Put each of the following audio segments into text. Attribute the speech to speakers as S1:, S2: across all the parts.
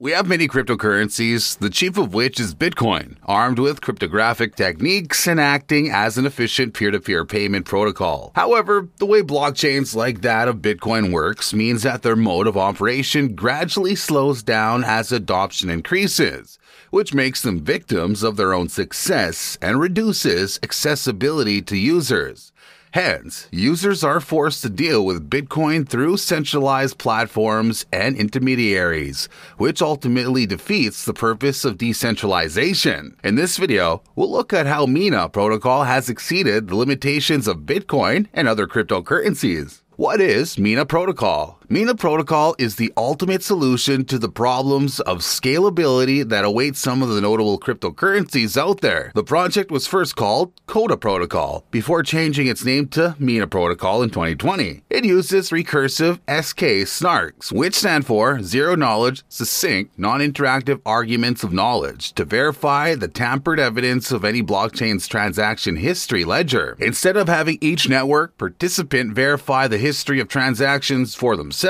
S1: We have many cryptocurrencies, the chief of which is Bitcoin, armed with cryptographic techniques and acting as an efficient peer-to-peer payment protocol. However, the way blockchains like that of Bitcoin works means that their mode of operation gradually slows down as adoption increases, which makes them victims of their own success and reduces accessibility to users. Hence, users are forced to deal with Bitcoin through centralized platforms and intermediaries, which ultimately defeats the purpose of decentralization. In this video, we'll look at how Mina Protocol has exceeded the limitations of Bitcoin and other cryptocurrencies. What is Mina Protocol? Mina Protocol is the ultimate solution to the problems of scalability that await some of the notable cryptocurrencies out there. The project was first called Coda Protocol before changing its name to Mina Protocol in 2020. It uses recursive SK snarks, which stand for Zero Knowledge, Succinct, Non-Interactive Arguments of Knowledge, to verify the tampered evidence of any blockchain's transaction history ledger. Instead of having each network participant verify the history of transactions for themselves,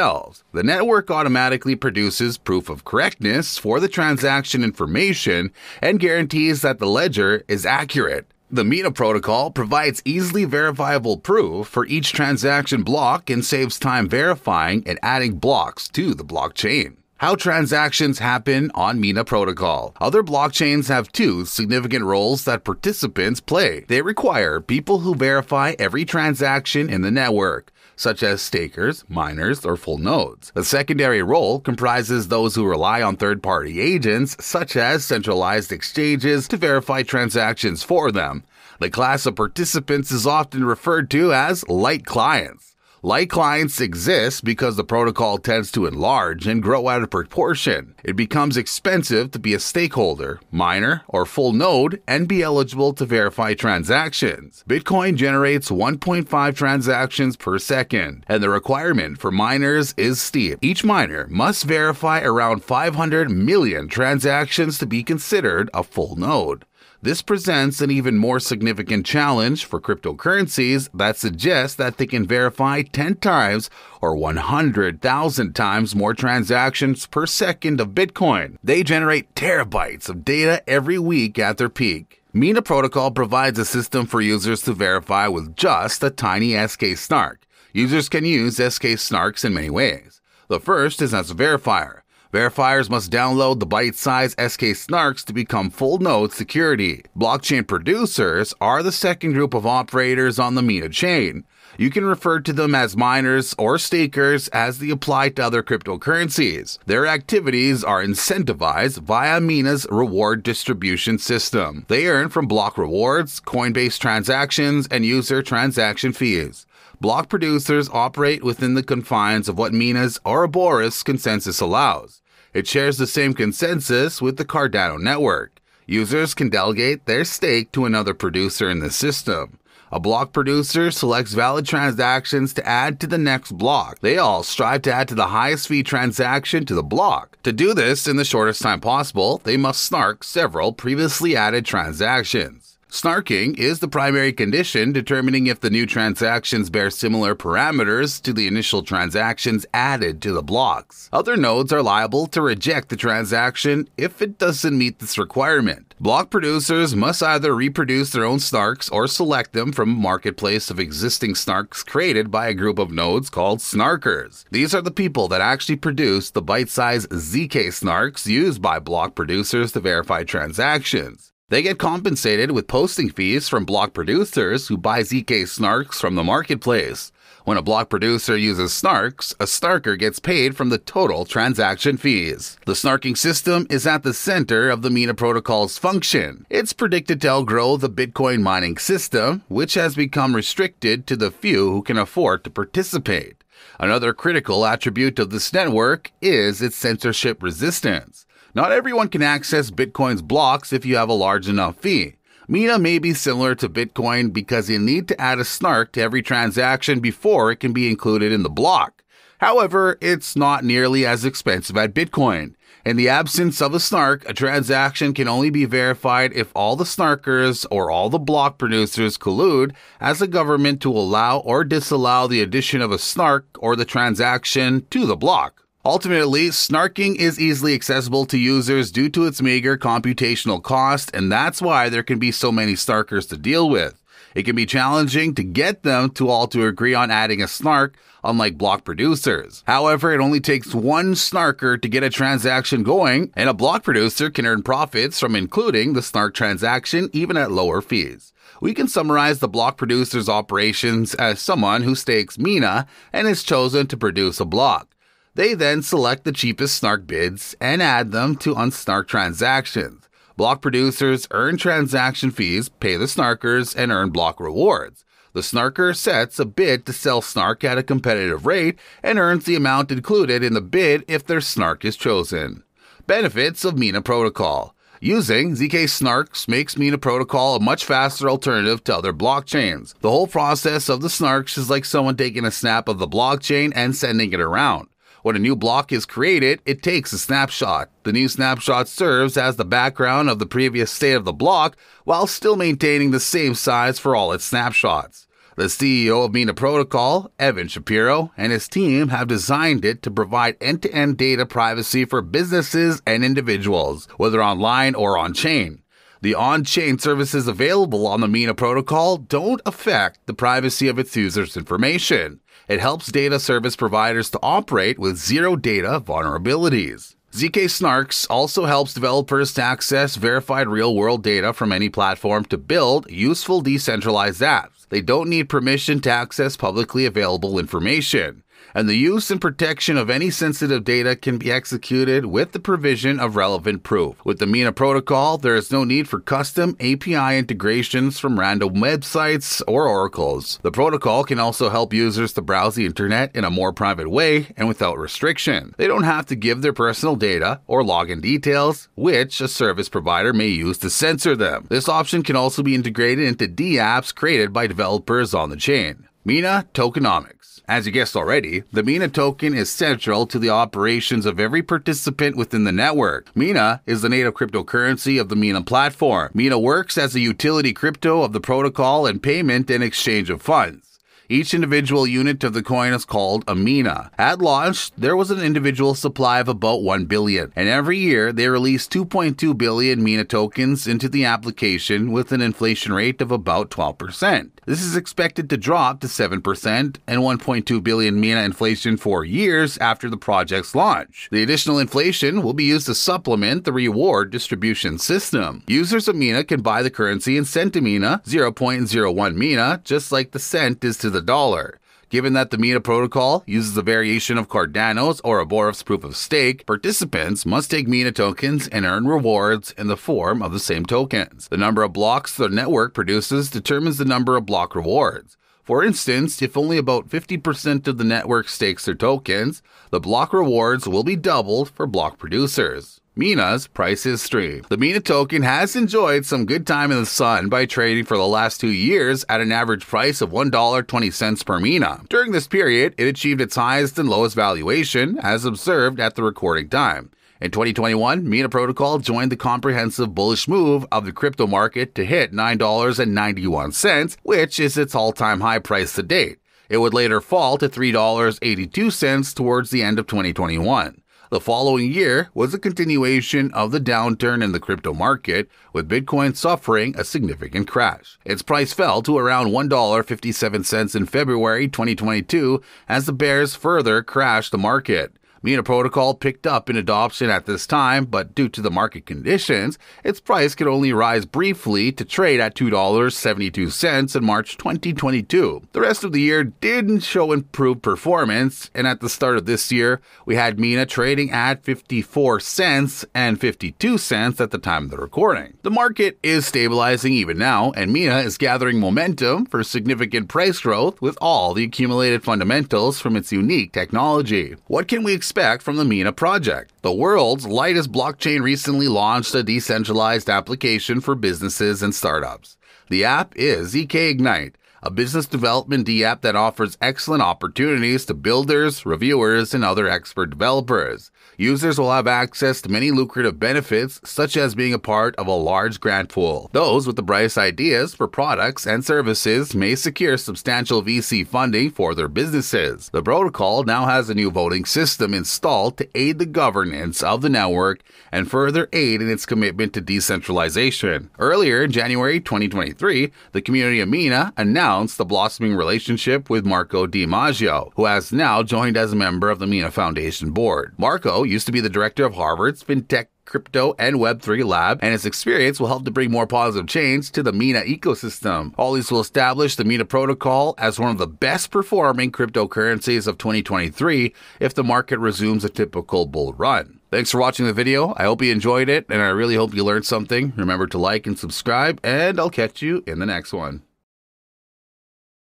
S1: the network automatically produces proof of correctness for the transaction information and guarantees that the ledger is accurate. The Mina Protocol provides easily verifiable proof for each transaction block and saves time verifying and adding blocks to the blockchain. How transactions happen on Mina Protocol. Other blockchains have two significant roles that participants play. They require people who verify every transaction in the network, such as stakers, miners, or full nodes. The secondary role comprises those who rely on third-party agents, such as centralized exchanges, to verify transactions for them. The class of participants is often referred to as light clients. Light clients exist because the protocol tends to enlarge and grow out of proportion. It becomes expensive to be a stakeholder, miner, or full node and be eligible to verify transactions. Bitcoin generates 1.5 transactions per second, and the requirement for miners is steep. Each miner must verify around 500 million transactions to be considered a full node. This presents an even more significant challenge for cryptocurrencies that suggest that they can verify 10 times or 100,000 times more transactions per second of Bitcoin. They generate terabytes of data every week at their peak. Mina Protocol provides a system for users to verify with just a tiny SK snark. Users can use SK snarks in many ways. The first is as a verifier. Verifiers must download the bite-sized SK snarks to become full node security. Blockchain producers are the second group of operators on the Mina chain. You can refer to them as miners or stakers as they apply to other cryptocurrencies. Their activities are incentivized via Mina's reward distribution system. They earn from block rewards, coin-based transactions, and user transaction fees. Block producers operate within the confines of what Mina's Ouroboros consensus allows. It shares the same consensus with the Cardano network. Users can delegate their stake to another producer in the system. A block producer selects valid transactions to add to the next block. They all strive to add to the highest fee transaction to the block. To do this in the shortest time possible, they must snark several previously added transactions. Snarking is the primary condition determining if the new transactions bear similar parameters to the initial transactions added to the blocks. Other nodes are liable to reject the transaction if it doesn't meet this requirement. Block producers must either reproduce their own snarks or select them from a marketplace of existing snarks created by a group of nodes called snarkers. These are the people that actually produce the bite-sized ZK snarks used by block producers to verify transactions. They get compensated with posting fees from block producers who buy ZK snarks from the marketplace. When a block producer uses snarks, a snarker gets paid from the total transaction fees. The snarking system is at the center of the Mina Protocol's function. It's predicted to outgrow the Bitcoin mining system, which has become restricted to the few who can afford to participate. Another critical attribute of this network is its censorship resistance. Not everyone can access Bitcoin's blocks if you have a large enough fee. Mina may be similar to Bitcoin because you need to add a snark to every transaction before it can be included in the block. However, it's not nearly as expensive as Bitcoin. In the absence of a snark, a transaction can only be verified if all the snarkers or all the block producers collude as a government to allow or disallow the addition of a snark or the transaction to the block. Ultimately, snarking is easily accessible to users due to its meager computational cost, and that's why there can be so many snarkers to deal with. It can be challenging to get them all to agree on adding a snark, unlike block producers. However, it only takes one snarker to get a transaction going, and a block producer can earn profits from including the snark transaction even at lower fees. We can summarize the block producer's operations as someone who stakes Mina and is chosen to produce a block. They then select the cheapest snark bids and add them to unsnarked transactions. Block producers earn transaction fees, pay the snarkers, and earn block rewards. The snarker sets a bid to sell snark at a competitive rate and earns the amount included in the bid if their snark is chosen. Benefits of Mina Protocol. Using ZK snarks makes Mina Protocol a much faster alternative to other blockchains. The whole process of the snarks is like someone taking a snap of the blockchain and sending it around. When a new block is created, it takes a snapshot. The new snapshot serves as the background of the previous state of the block while still maintaining the same size for all its snapshots. The CEO of Mina Protocol, Evan Shapiro, and his team have designed it to provide end-to-end data privacy for businesses and individuals, whether online or on-chain. The on-chain services available on the Mina Protocol don't affect the privacy of its users' information. It helps data service providers to operate with zero data vulnerabilities. ZK Snarks also helps developers to access verified real-world data from any platform to build useful decentralized apps. They don't need permission to access publicly available information. And the use and protection of any sensitive data can be executed with the provision of relevant proof. With the Mina Protocol, there is no need for custom API integrations from random websites or oracles. The protocol can also help users to browse the internet in a more private way and without restriction. They don't have to give their personal data or login details, which a service provider may use to censor them. This option can also be integrated into dApps created by developers on the chain. Mina Tokenomics. As you guessed already, the Mina token is central to the operations of every participant within the network. Mina is the native cryptocurrency of the Mina platform. Mina works as a utility crypto of the protocol and payment and exchange of funds. Each individual unit of the coin is called a Mina. At launch, there was an individual supply of about 1 billion, and every year they release 2.2 billion Mina tokens into the application with an inflation rate of about 12%. This is expected to drop to 7% and 1.2 billion Mina inflation for years after the project's launch. The additional inflation will be used to supplement the reward distribution system. Users of Mina can buy the currency in centimina, 0.01 Mina, just like the cent is to the dollar. Given that the Mina Protocol uses a variation of Cardano's or Aborov's proof of stake, participants must take Mina tokens and earn rewards in the form of the same tokens. The number of blocks the network produces determines the number of block rewards. For instance, if only about 50% of the network stakes their tokens, the block rewards will be doubled for block producers. Mina's price history. The Mina token has enjoyed some good time in the sun by trading for the last 2 years at an average price of $1.20 per Mina. During this period, it achieved its highest and lowest valuation as observed at the recording time. In 2021, Mina Protocol joined the comprehensive bullish move of the crypto market to hit $9.91, which is its all-time high price to date. It would later fall to $3.82 towards the end of 2021. The following year was a continuation of the downturn in the crypto market, with Bitcoin suffering a significant crash. Its price fell to around $1.57 in February 2022 as the bears further crashed the market. Mina Protocol picked up in adoption at this time, but due to the market conditions, its price could only rise briefly to trade at $2.72 in March 2022. The rest of the year didn't show improved performance, and at the start of this year, we had Mina trading at 54 cents and 52 cents at the time of the recording. The market is stabilizing even now, and Mina is gathering momentum for significant price growth with all the accumulated fundamentals from its unique technology. What can we expect from the Mina project? The world's lightest blockchain recently launched a decentralized application for businesses and startups. The app is ZK Ignite, a business development D-app that offers excellent opportunities to builders, reviewers, and other expert developers. Users will have access to many lucrative benefits, such as being a part of a large grant pool. Those with the brightest ideas for products and services may secure substantial VC funding for their businesses. The protocol now has a new voting system installed to aid the governance of the network and further aid in its commitment to decentralization. Earlier in January 2023, the community of Mina announced the blossoming relationship with Marco DiMaggio, who has now joined as a member of the Mina Foundation board. Marco used to be the director of Harvard's FinTech, Crypto, and Web3 lab, and his experience will help to bring more positive change to the Mina ecosystem. All these will establish the Mina Protocol as one of the best performing cryptocurrencies of 2023 if the market resumes a typical bull run. Thanks for watching the video. I hope you enjoyed it, and I really hope you learned something. Remember to like and subscribe, and I'll catch you in the next one.